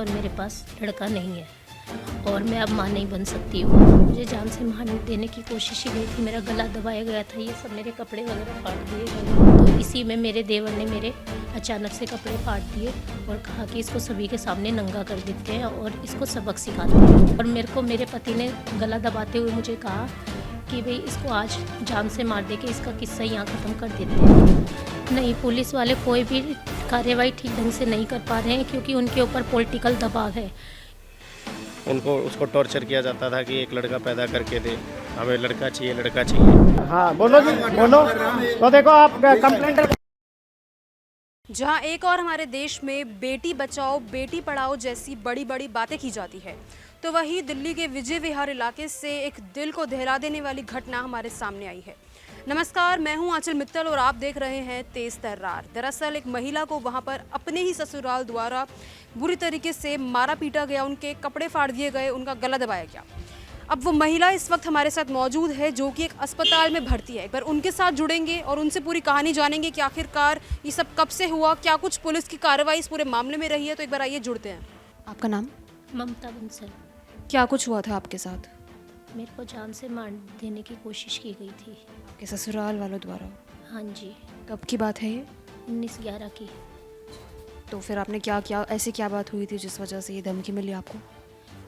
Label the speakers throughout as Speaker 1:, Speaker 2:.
Speaker 1: और मेरे पास लड़का नहीं है और मैं अब माँ नहीं बन सकती हूँ। मुझे जान से मार देने की कोशिश ही गई थी, मेरा गला दबाया गया था, ये सब मेरे कपड़े वगैरह फाड़ दिए गए। तो इसी में मेरे देवर ने मेरे अचानक से कपड़े फाड़ दिए और कहा कि इसको सभी के सामने नंगा कर देते हैं और इसको सबक सिखाते हैं। और मेरे को मेरे पति ने गला दबाते हुए मुझे कहा कि भाई इसको आज जान से मार दे के इसका किस्सा यहाँ ख़त्म कर देते हैं। नहीं, पुलिस वाले कोई भी कार्रवाई ठीक ढंग से नहीं कर पा रहे हैं क्योंकि उनके ऊपर पॉलिटिकल दबाव है।
Speaker 2: उसको टॉर्चर किया जाता था कि एक लड़का पैदा करके दे, हमें लड़का चाहिए, लड़का चाहिए।
Speaker 3: हाँ बोलो जी, बोलो। तो देखो आप कंप्लेंट।
Speaker 4: जहां एक और हमारे देश में बेटी बचाओ बेटी पढ़ाओ जैसी बड़ी बड़ी बातें की जाती है, तो वहीं दिल्ली के विजय विहार इलाके से एक दिल को दहला देने वाली घटना हमारे सामने आई है। नमस्कार, मैं हूं आंचल मित्तल और आप देख रहे हैं तेज तर्रार। दरअसल एक महिला को वहां पर अपने ही ससुराल द्वारा बुरी तरीके से मारा पीटा गया, उनके कपड़े फाड़ दिए गए, उनका गला दबाया गया। अब वो महिला इस वक्त हमारे साथ मौजूद है जो कि एक अस्पताल में भर्ती है। एक बार उनके साथ जुड़ेंगे और उनसे पूरी कहानी जानेंगे कि आखिरकार ये सब कब से हुआ, क्या कुछ पुलिस की कार्रवाई इस पूरे मामले में रही है। तो एक बार आइए जुड़ते हैं। आपका नाम?
Speaker 1: ममता बंसल।
Speaker 4: क्या कुछ हुआ था आपके साथ?
Speaker 1: मेरे को जान से मार देने की कोशिश की गई थी
Speaker 4: आपके ससुराल वालों द्वारा?
Speaker 1: हाँ जी।
Speaker 4: कब की बात है ये?
Speaker 1: 19/11 की।
Speaker 4: तो फिर आपने क्या किया, ऐसी क्या बात हुई थी जिस वजह से ये धमकी मिली आपको?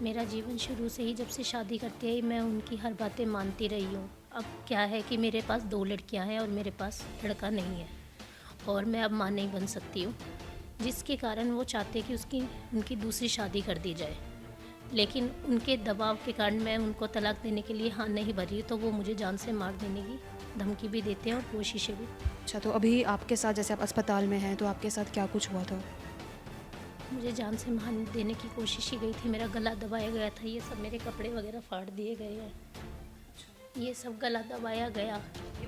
Speaker 1: मेरा जीवन शुरू से ही जब से शादी करते ही मैं उनकी हर बातें मानती रही हूँ। अब क्या है कि मेरे पास 2 लड़कियाँ हैं और मेरे पास लड़का नहीं है और मैं अब माँ नहीं बन सकती हूँ, जिसके कारण वो चाहते कि उनकी दूसरी शादी कर दी जाए। लेकिन उनके दबाव के कारण मैं उनको तलाक देने के लिए हाँ नहीं भरी, तो वो मुझे जान से मार देने की धमकी भी देते हैं और कोशिशें भी।
Speaker 4: अच्छा, तो अभी आपके साथ, जैसे आप अस्पताल में हैं, तो आपके साथ क्या कुछ हुआ था?
Speaker 1: मुझे जान से मार देने की कोशिश ही गई थी, मेरा गला दबाया गया था, ये सब मेरे कपड़े वगैरह फाड़ दिए गए हैं, ये सब गला दबाया गया।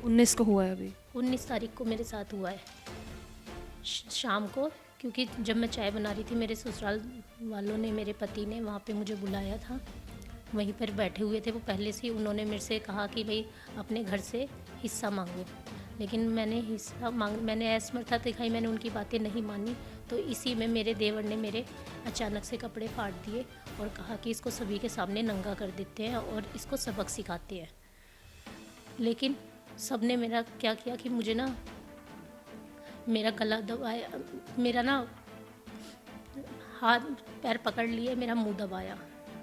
Speaker 4: 19 को हुआ है अभी?
Speaker 1: 19 तारीख को मेरे साथ हुआ है शाम को, क्योंकि जब मैं चाय बना रही थी मेरे ससुराल वालों ने, मेरे पति ने वहाँ पे मुझे बुलाया था, वहीं पर बैठे हुए थे वो पहले से ही। उन्होंने मेरे से कहा कि भाई अपने घर से हिस्सा मांगो, लेकिन मैंने असमर्थता दिखाई, मैंने उनकी बातें नहीं मानी। तो इसी में मेरे देवर ने मेरे अचानक से कपड़े फाड़ दिए और कहा कि इसको सभी के सामने नंगा कर देते हैं और इसको सबक सिखाते हैं। लेकिन सबने मेरा क्या किया कि मुझे ना मेरा गला दबाया, मेरा ना हाथ पैर पकड़ लिए, मेरा मुंह दबाया,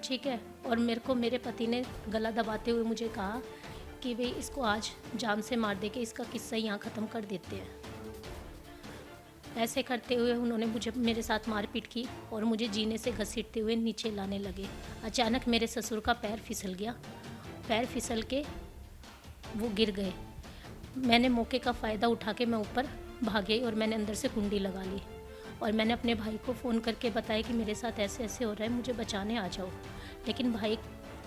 Speaker 1: ठीक है। और मेरे को मेरे पति ने गला दबाते हुए मुझे कहा कि भाई इसको आज जान से मार दे के इसका किस्सा यहाँ ख़त्म कर देते हैं। ऐसे करते हुए उन्होंने मेरे साथ मारपीट की और मुझे जीने से घसीटते हुए नीचे लाने लगे। अचानक मेरे ससुर का पैर फिसल गया, पैर फिसल के वो गिर गए। मैंने मौके का फ़ायदा उठा के मैं ऊपर भाग गई और मैंने अंदर से कुंडी लगा ली और मैंने अपने भाई को फ़ोन करके बताया कि मेरे साथ ऐसे ऐसे हो रहा है, मुझे बचाने आ जाओ। लेकिन भाई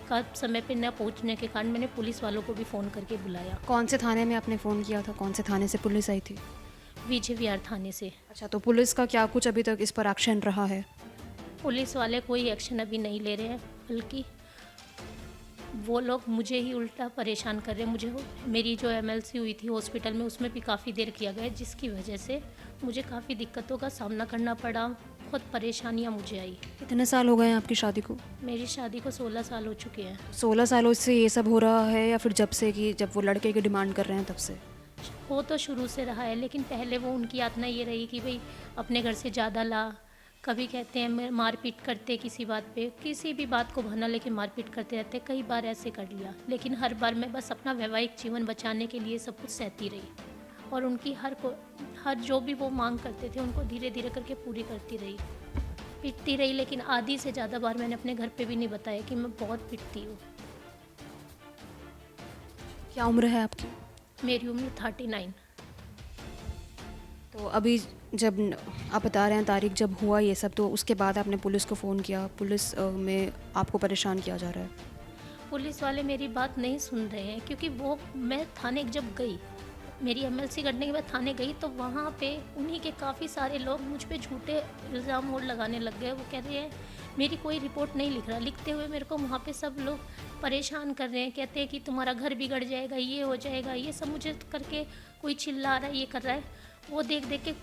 Speaker 1: का समय पे न पहुंचने के कारण मैंने पुलिस वालों को भी फ़ोन करके बुलाया।
Speaker 4: कौन से थाने में आपने फ़ोन किया था? कौन से थाने से पुलिस आई थी?
Speaker 1: विजय विहार थाने से।
Speaker 4: अच्छा, तो पुलिस का क्या कुछ अभी तक इस पर एक्शन रहा है?
Speaker 1: पुलिस वाले कोई एक्शन अभी नहीं ले रहे हैं, बल्कि वो लोग मुझे ही उल्टा परेशान कर रहे हैं। मुझे मेरी जो MLC हुई थी हॉस्पिटल में, उसमें भी काफ़ी देर किया गया, जिसकी वजह से मुझे काफ़ी दिक्कतों का सामना करना पड़ा, बहुत परेशानियां मुझे आई।
Speaker 4: कितने साल हो गए हैं आपकी शादी को?
Speaker 1: मेरी शादी को 16 साल हो चुके हैं।
Speaker 4: 16 सालों से ये सब हो रहा है या फिर जब से कि जब वो लड़के की डिमांड कर रहे हैं तब से?
Speaker 1: वो तो शुरू से रहा है, लेकिन पहले वो उनकी यातना ये रही कि भाई अपने घर से ज़्यादा ला, कभी कहते हैं मारपीट करते किसी बात पे, किसी भी बात को बहाना लेके मारपीट करते रहते। कई बार ऐसे कर लिया, लेकिन हर बार मैं बस अपना वैवाहिक जीवन बचाने के लिए सब कुछ सहती रही और उनकी हर जो भी वो मांग करते थे उनको धीरे धीरे करके पूरी करती रही, पिटती रही। लेकिन आधी से ज़्यादा बार मैंने अपने घर पे भी नहीं बताया कि मैं बहुत पिटती हूँ।
Speaker 4: क्या उम्र है आपकी?
Speaker 1: मेरी उम्र 39।
Speaker 4: तो अभी जब आप बता रहे हैं तारीख जब हुआ ये सब, तो उसके बाद आपने पुलिस को फ़ोन किया, पुलिस में आपको परेशान किया जा रहा है?
Speaker 1: पुलिस वाले मेरी बात नहीं सुन रहे हैं, क्योंकि मैं थाने जब गई, मेरी MLC करने के बाद थाने गई, तो वहाँ पे उन्हीं के काफ़ी सारे लोग मुझ पे झूठे इल्ज़ाम और लगाने लग गए। वो कह रहे हैं मेरी कोई रिपोर्ट नहीं लिख रहा, लिखते हुए मेरे को वहाँ पे सब लोग परेशान कर रहे हैं, कहते हैं कि तुम्हारा घर बिगड़ जाएगा, ये हो जाएगा, ये सब मुझे करके कोई चिल्ला रहा है, ये कर रहा है। वो देख देख के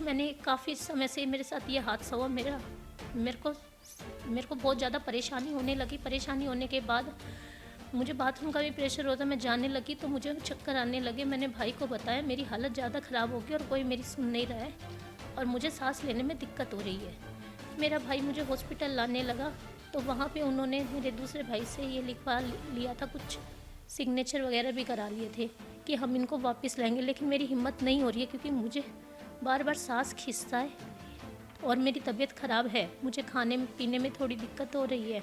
Speaker 1: मैंने काफ़ी समय से मेरे साथ ये हादसा हुआ, मेरे को मेरे को बहुत ज़्यादा परेशानी होने लगी। परेशानी होने के बाद मुझे बाथरूम का भी प्रेशर होता, मैं जाने लगी तो मुझे चक्कर आने लगे। मैंने भाई को बताया, मेरी हालत ज़्यादा ख़राब हो गई और कोई मेरी सुन नहीं रहा है और मुझे सांस लेने में दिक्कत हो रही है। मेरा भाई मुझे हॉस्पिटल लाने लगा तो वहाँ पे उन्होंने मेरे दूसरे भाई से ये लिखवा लिया था, कुछ सिग्नेचर वगैरह भी करा लिए थे कि हम इनको वापस लाएंगे, लेकिन मेरी हिम्मत नहीं हो रही है क्योंकि मुझे बार बार सांस खींचता है और मेरी तबीयत ख़राब है। मुझे खाने पीने में थोड़ी दिक्कत हो रही है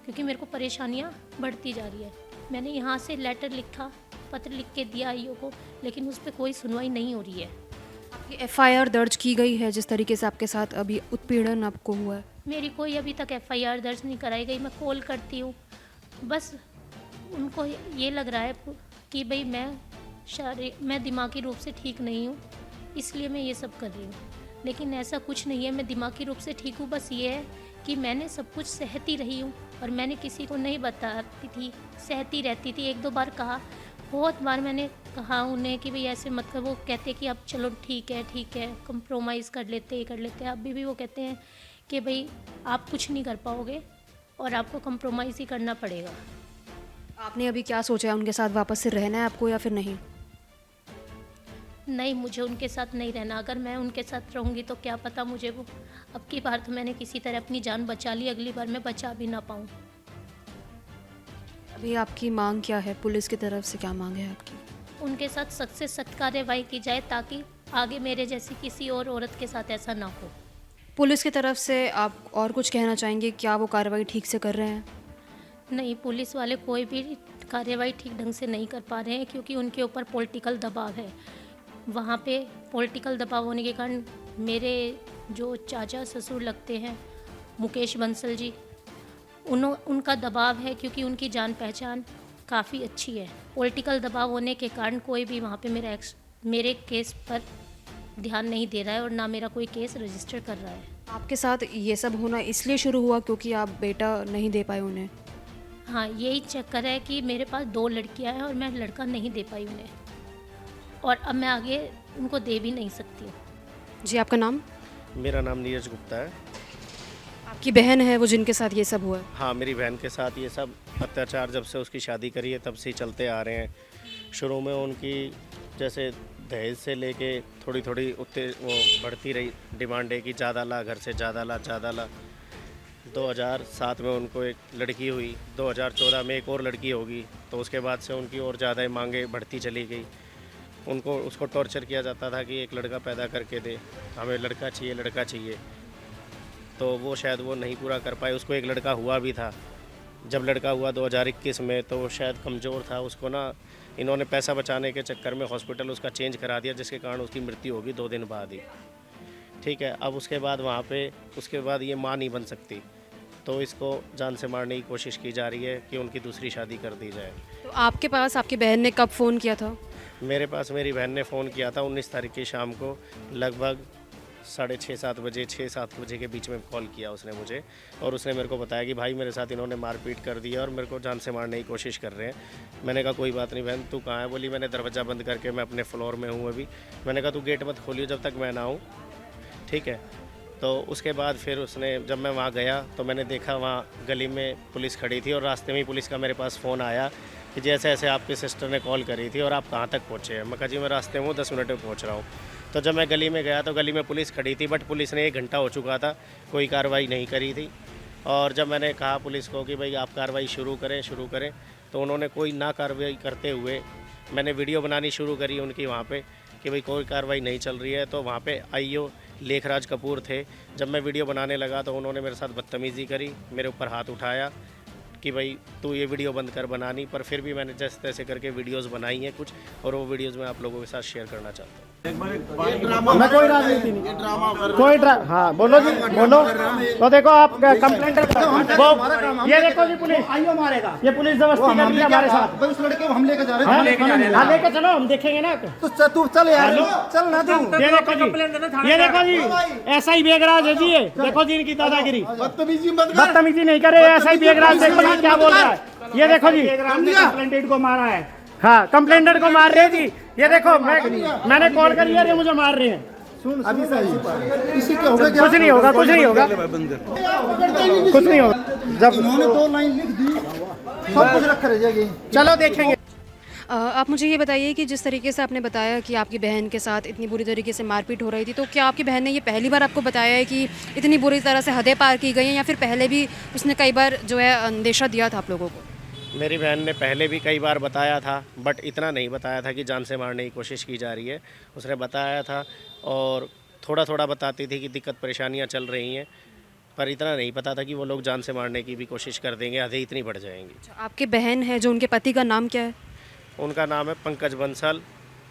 Speaker 1: क्योंकि मेरे को परेशानियाँ बढ़ती जा रही है। मैंने यहाँ से लेटर लिखा, पत्र लिख के दिया आईओ को, लेकिन उस पर कोई सुनवाई नहीं हो रही है।
Speaker 4: आपकी एफआईआर दर्ज की गई है जिस तरीके से आपके साथ अभी उत्पीड़न आपको हुआ है?
Speaker 1: मेरी कोई अभी तक एफआईआर दर्ज नहीं कराई गई। मैं कॉल करती हूँ, बस उनको ये लग रहा है कि भाई मैं दिमागी रूप से ठीक नहीं हूँ, इसलिए मैं ये सब कर रही हूँ, लेकिन ऐसा कुछ नहीं है। मैं दिमागी रूप से ठीक हूँ। बस ये है कि मैंने सब कुछ सहती रही हूँ और मैंने किसी को नहीं बताती थी, सहती रहती थी। एक दो बार कहा, बहुत बार मैंने कहा उन्हें कि भाई ऐसे मत कर। वो कहते कि अब चलो ठीक है कंप्रोमाइज़ कर लेते हैं। अभी भी वो कहते हैं कि भाई आप कुछ नहीं कर पाओगे और आपको कंप्रोमाइज़ ही करना पड़ेगा।
Speaker 4: आपने अभी क्या सोचा है, उनके साथ वापस से रहना है आपको या फिर नहीं?
Speaker 1: नहीं, मुझे उनके साथ नहीं रहना। अगर मैं उनके साथ रहूँगी तो क्या पता मुझे वो, अब की बार तो मैंने किसी तरह अपनी जान बचा ली, अगली बार मैं बचा भी ना पाऊँ।
Speaker 4: अभी आपकी मांग क्या है? पुलिस की तरफ से क्या मांग है आपकी?
Speaker 1: उनके साथ सख्त से सख्त कार्रवाई की जाए ताकि आगे मेरे जैसी किसी और औरत के साथ ऐसा ना हो।
Speaker 4: पुलिस की तरफ से आप और कुछ कहना चाहेंगे? क्या वो कार्रवाई ठीक से कर रहे हैं?
Speaker 1: नहीं, पुलिस वाले कोई भी कार्रवाई ठीक ढंग से नहीं कर पा रहे हैं क्योंकि उनके ऊपर पॉलिटिकल दबाव है। वहाँ पे पॉलिटिकल दबाव होने के कारण मेरे जो चाचा ससुर लगते हैं, मुकेश बंसल जी, उनका दबाव है क्योंकि उनकी जान पहचान काफ़ी अच्छी है। पॉलिटिकल दबाव होने के कारण कोई भी वहाँ पे मेरे केस पर ध्यान नहीं दे रहा है और ना मेरा कोई केस रजिस्टर कर रहा है।
Speaker 4: आपके साथ ये सब होना इसलिए शुरू हुआ क्योंकि आप बेटा नहीं दे पाए उन्हें?
Speaker 1: हाँ, यही चक्कर है कि मेरे पास 2 लड़कियां हैं और मैं लड़का नहीं दे पाई उन्हें, और अब मैं आगे उनको दे भी नहीं सकती हूँ।
Speaker 4: जी, आपका नाम?
Speaker 2: मेरा नाम नीरज गुप्ता है।
Speaker 4: आपकी बहन है वो जिनके साथ ये सब हुआ है?
Speaker 2: हाँ, मेरी बहन के साथ ये सब अत्याचार जब से उसकी शादी करी है तब से ही चलते आ रहे हैं। शुरू में उनकी जैसे दहेज से लेके थोड़ी थोड़ी उतने वो बढ़ती रही डिमांड है कि ज़्यादा ला, घर से ज़्यादा ला। 2007 में उनको एक लड़की हुई, 2014 में एक और लड़की होगी, तो उसके बाद से उनकी और ज़्यादा मांगे बढ़ती चली गई। उसको टॉर्चर किया जाता था कि एक लड़का पैदा करके दे, हमें लड़का चाहिए। तो वो शायद वो नहीं पूरा कर पाए। उसको एक लड़का हुआ भी था। जब लड़का हुआ 2021 में तो वो शायद कमज़ोर था, उसको ना इन्होंने पैसा बचाने के चक्कर में हॉस्पिटल उसका चेंज करा दिया, जिसके कारण उसकी मृत्यु होगी 2 दिन बाद ही। ठीक है, अब उसके बाद वहाँ पे उसके बाद ये माँ नहीं बन सकती, तो इसको जान से मारने की कोशिश की जा रही है कि उनकी दूसरी शादी कर दी जाए।
Speaker 4: तो आपके पास आपकी बहन ने कब फ़ोन किया था?
Speaker 2: मेरे पास मेरी बहन ने फ़ोन किया था 19 तारीख की शाम को, लगभग 6:30-7 बजे, 6-7 बजे के बीच में कॉल किया उसने मुझे, और उसने मेरे को बताया कि भाई मेरे साथ इन्होंने मारपीट कर दी है और मेरे को जान से मारने की कोशिश कर रहे हैं। मैंने कहा कोई बात नहीं बहन, तू कहाँ है? बोली मैंने दरवाज़ा बंद करके मैं अपने फ्लोर में हूँ अभी। मैंने कहा तू गेट मत खोलियो जब तक मैं ना आऊँ, ठीक है। तो उसके बाद फिर उसने, जब मैं वहाँ गया तो मैंने देखा वहाँ गली में पुलिस खड़ी थी और रास्ते में ही पुलिस का मेरे पास फ़ोन आया कि जैसे ऐसे आपकी सिस्टर ने कॉल करी थी और आप कहाँ तक पहुँचे हैं। मैं कहा जी मैं रास्ते में हूँ, 10 मिनट में पहुँच रहा हूँ। तो जब मैं गली में गया तो गली में पुलिस खड़ी थी, बट पुलिस ने 1 घंटा हो चुका था, कोई कार्रवाई नहीं करी थी। और जब मैंने कहा पुलिस को कि भाई आप कार्रवाई शुरू करें, तो उन्होंने कोई ना कार्रवाई करते हुए मैंने वीडियो बनानी शुरू करी उनकी वहाँ पे कि भाई कोई कार्रवाई नहीं चल रही है। तो वहाँ पे आईओ लेखराज कपूर थे। जब मैं वीडियो बनाने लगा तो उन्होंने मेरे साथ बदतमीज़ी करी, मेरे ऊपर हाथ उठाया कि भाई तू ये वीडियो बंद कर बनानी। पर फिर भी मैंने जैसे तैसे करके वीडियोस बनाई हैं कुछ, और वो वीडियोस मैं आप लोगों के साथ शेयर करना चाहता हूँ।
Speaker 3: मैं कोई राजनीति नहीं, हाँ बोलो जी, बोलो। तो देखो आप कंप्लेंट, ये देखो जी पुलिस आइयो मारेगा, ये पुलिस जबरदस्ती कर रही है हमारे साथ।
Speaker 5: उस लड़के को हम लेकर जा रहे हैं।
Speaker 3: हाँ लेके चलो, हम देखेंगे ना।
Speaker 5: तो तू चल यार, चल ना तू।
Speaker 3: ये देखो जी ऐसा ही बेगराज है जी, ये देखो जी इनकी दादागिरी। बदतमीजी नहीं करे, ऐसा ही बेगराज। देखो जी क्या बोल रहा है, ये देखो जी कंप्लेंटेड को मारा है। हाँ कंप्लेंटेड को मार रहे हैं जी, ये देखो मैंने कॉल करी है, ये मुझे मार रहे हैं।
Speaker 5: सुन अभी सही इसी के होगा
Speaker 3: कुछ नहीं होगा, कुछ नहीं होगा, कुछ नहीं होगा। जब
Speaker 5: उन्होंने 2 लाइन लिख दी सब कुछ रख रह जाएगी।
Speaker 3: चलो देखेंगे।
Speaker 4: आप मुझे ये बताइए कि जिस तरीके से आपने बताया कि आपकी बहन के साथ इतनी बुरी तरीके से मारपीट हो रही थी, तो क्या आपकी बहन ने ये पहली बार आपको बताया है कि इतनी बुरी तरह से हदें पार की गई हैं, या फिर पहले भी उसने कई बार जो है अंदेशा दिया था आप लोगों को?
Speaker 2: मेरी बहन ने पहले भी कई बार बताया था, बट इतना नहीं बताया था कि जान से मारने की कोशिश की जा रही है। उसने बताया था और थोड़ा थोड़ा बताती थी कि दिक्कत परेशानियां चल रही हैं, पर इतना नहीं पता था कि वो लोग जान से मारने की भी कोशिश कर देंगे, हदें इतनी बढ़ जाएंगी।
Speaker 4: आपकी बहन है जो, उनके पति का नाम क्या है?
Speaker 2: उनका नाम है पंकज बंसल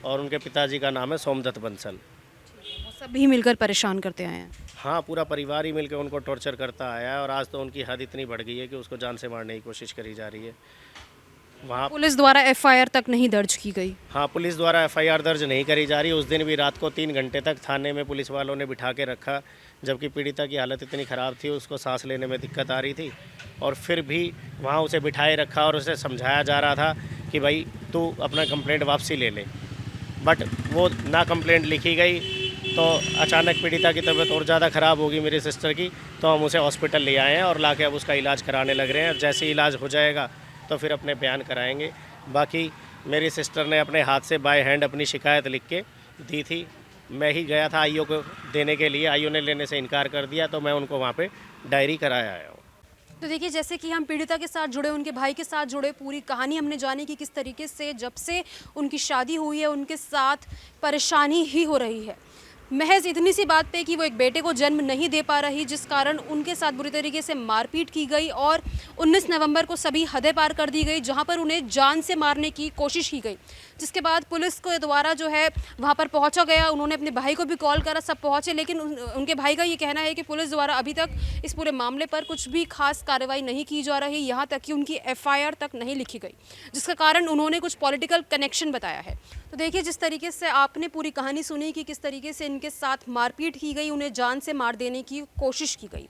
Speaker 2: और उनके पिताजी का नाम है सोमदत्त बंसल।
Speaker 4: वो सभी मिलकर परेशान करते आए हैं।
Speaker 2: हाँ, पूरा परिवार ही मिलकर उनको टॉर्चर करता आया है और आज तो उनकी हद इतनी बढ़ गई है कि उसको जान से मारने की कोशिश करी जा रही है। वहाँ
Speaker 4: पुलिस द्वारा एफआईआर तक नहीं दर्ज की गई?
Speaker 2: हाँ, पुलिस द्वारा एफआईआर दर्ज नहीं करी जा रही। उस दिन भी रात को 3 घंटे तक थाने में पुलिस वालों ने बिठा के रखा, जबकि पीड़िता की हालत इतनी ख़राब थी, उसको सांस लेने में दिक्कत आ रही थी, और फिर भी वहाँ उसे बिठाए रखा और उसे समझाया जा रहा था कि भाई तू अपना कंप्लेंट वापसी ले ले। बट वो ना कंप्लेंट लिखी गई तो अचानक पीड़िता की तबीयत और ज़्यादा ख़राब होगी मेरी सिस्टर की, तो हम उसे हॉस्पिटल ले आए हैं और लाके अब उसका इलाज कराने लग रहे हैं। जैसे इलाज हो जाएगा तो फिर अपने बयान कराएंगे। बाकी मेरी सिस्टर ने अपने हाथ से बाय हैंड अपनी शिकायत लिख के दी थी। मैं ही गया था आईओ को देने के लिए, आईओ ने लेने से इनकार कर दिया, तो मैं उनको वहाँ पे डायरी कराया आया हूँ।
Speaker 4: तो देखिए, जैसे कि हम पीड़िता के साथ जुड़े, उनके भाई के साथ जुड़े, पूरी कहानी हमने जानी कि किस तरीके से जब से उनकी शादी हुई है उनके साथ परेशानी ही हो रही है, महज इतनी सी बात पे कि वो एक बेटे को जन्म नहीं दे पा रही, जिस कारण उनके साथ बुरी तरीके से मारपीट की गई और 19 नवंबर को सभी हदें पार कर दी गई, जहां पर उन्हें जान से मारने की कोशिश की गई। जिसके बाद पुलिस के द्वारा जो है वहां पर पहुंचा गया, उन्होंने अपने भाई को भी कॉल करा, सब पहुंचे, लेकिन उनके भाई का ये कहना है कि पुलिस द्वारा अभी तक इस पूरे मामले पर कुछ भी खास कार्रवाई नहीं की जा रही, यहाँ तक कि उनकी एफआईआर तक नहीं लिखी गई, जिसका कारण उन्होंने कुछ पॉलिटिकल कनेक्शन बताया है। तो देखिए, जिस तरीके से आपने पूरी कहानी सुनी कि किस तरीके से इनके साथ मारपीट की गई, उन्हें जान से मार देने की कोशिश की गई।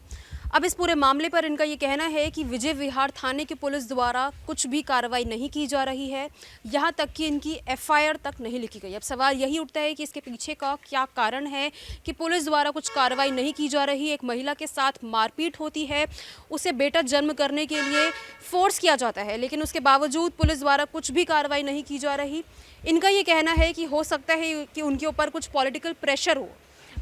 Speaker 4: अब इस पूरे मामले पर इनका ये कहना है कि विजय विहार थाने की पुलिस द्वारा कुछ भी कार्रवाई नहीं की जा रही है, यहाँ तक कि इनकी एफआईआर तक नहीं लिखी गई। अब सवाल यही उठता है कि इसके पीछे का क्या कारण है कि पुलिस द्वारा कुछ कार्रवाई नहीं की जा रही। एक महिला के साथ मारपीट होती है, उसे बेटा जन्म करने के लिए फोर्स किया जाता है, लेकिन उसके बावजूद पुलिस द्वारा कुछ भी कार्रवाई नहीं की जा रही। इनका ये कहना है कि हो सकता है कि उनके ऊपर कुछ पॉलिटिकल प्रेशर हो।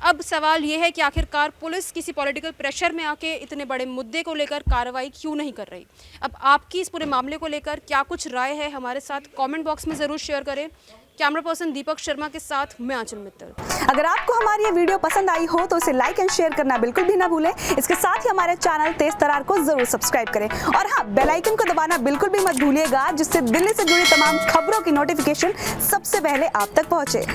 Speaker 4: अब सवाल ये है कि आखिरकार पुलिस किसी पॉलिटिकल प्रेशर में आके इतने बड़े मुद्दे को लेकर कार्रवाई क्यों नहीं कर रही। अब आपकी इस पूरे मामले को लेकर क्या कुछ राय है, हमारे साथ कमेंट बॉक्स में ज़रूर शेयर करें। कैमरा पर्सन दीपक शर्मा के साथ मैं आंचल मित्तल।
Speaker 6: अगर आपको हमारी ये वीडियो पसंद आई हो तो इसे लाइक एंड शेयर करना बिल्कुल भी ना भूलें। इसके साथ ही हमारे चैनल तेज तरार को जरूर सब्सक्राइब करें और हाँ, बेल आइकन को दबाना बिल्कुल भी मत भूलिएगा, जिससे दिल्ली से जुड़ी तमाम खबरों की नोटिफिकेशन सबसे पहले आप तक पहुंचे।